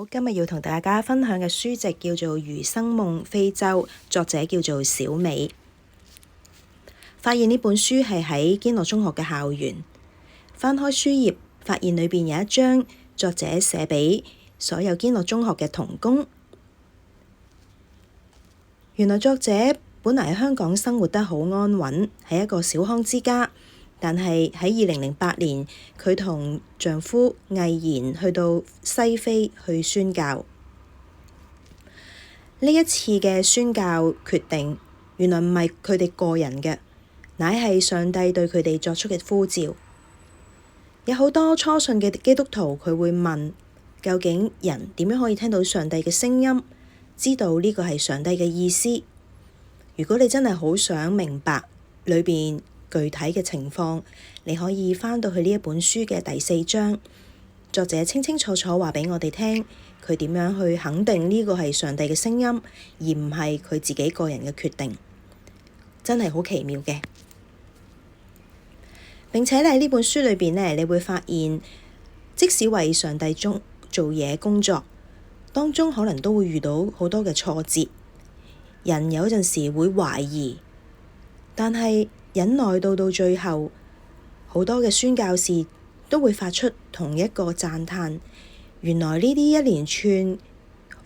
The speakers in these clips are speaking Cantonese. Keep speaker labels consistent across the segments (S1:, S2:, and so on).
S1: 好，今日要同大家分享嘅書籍叫做《餘生夢非洲》，作者叫做小美。發現呢本書係喺堅樂中學嘅校園，翻開書頁，發現裏邊有一張作者寫畀所有堅樂中學嘅童工。原來作者本嚟喺香港生活得好安穩，係一個小康之家。但係喺2008年，佢同丈夫毅然去到西非去宣教。呢一次嘅宣教決定，原來唔係佢哋個人嘅，乃係上帝對佢哋作出嘅呼召。有好多初信嘅基督徒，佢會問：究竟人點樣可以聽到上帝嘅聲音，知道呢個係上帝嘅意思？如果你真係好想明白裏邊具體嘅情況，你可以返到去呢一本書嘅第4章，作者清清楚楚話畀我哋聽，佢點樣去肯定呢個係上帝嘅聲音，而唔係佢自己個人嘅決定，真係好奇妙嘅。並且喺呢本書裏邊呢，你會發現，即使為上帝做嘢工作，當中可能都會遇到好多嘅挫折，人有陣時會懷疑，但係忍耐到最後，好多嘅宣教士都會發出同一個讚嘆。原來呢啲一連串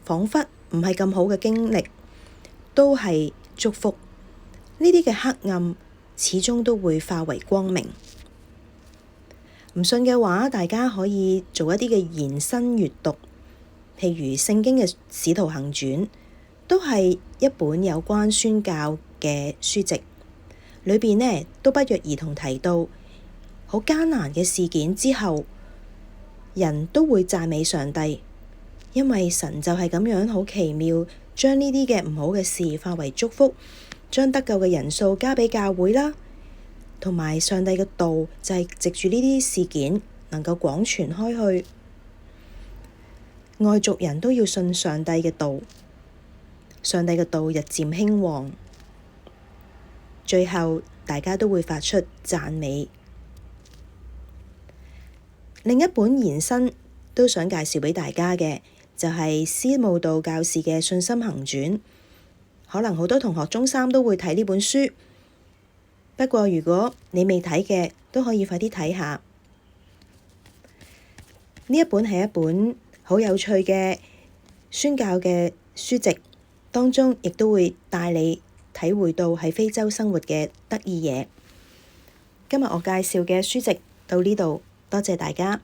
S1: 彷彿唔係咁好嘅經歷，都係祝福。呢啲嘅黑暗始終都會化為光明。唔信嘅話，大家可以做一啲嘅延伸閱讀，譬如聖經嘅《使徒行傳》，都係一本有關宣教嘅書籍。裏邊呢都不約而同提到，好艱難嘅事件之後，人都會讚美上帝，因為神就係咁樣好奇妙，將呢啲嘅唔好嘅事化為祝福，將得救嘅人數加畀教會啦，同埋上帝嘅道就係藉住呢啲事件能夠廣傳開去，外族人都要信上帝嘅道，上帝嘅道日漸興旺。最後大家都會發出讚美。另一本延伸都想介紹畀大家嘅，就係司務道教士嘅信心行傳。可能好多同學中三都會睇呢本書，不過如果你未睇嘅，都可以快啲睇下。呢一本係一本好有趣嘅宣教嘅書籍，當中亦都會帶你體會到喺非洲生活嘅得意嘢。今日我介紹嘅書籍到呢度，多謝大家。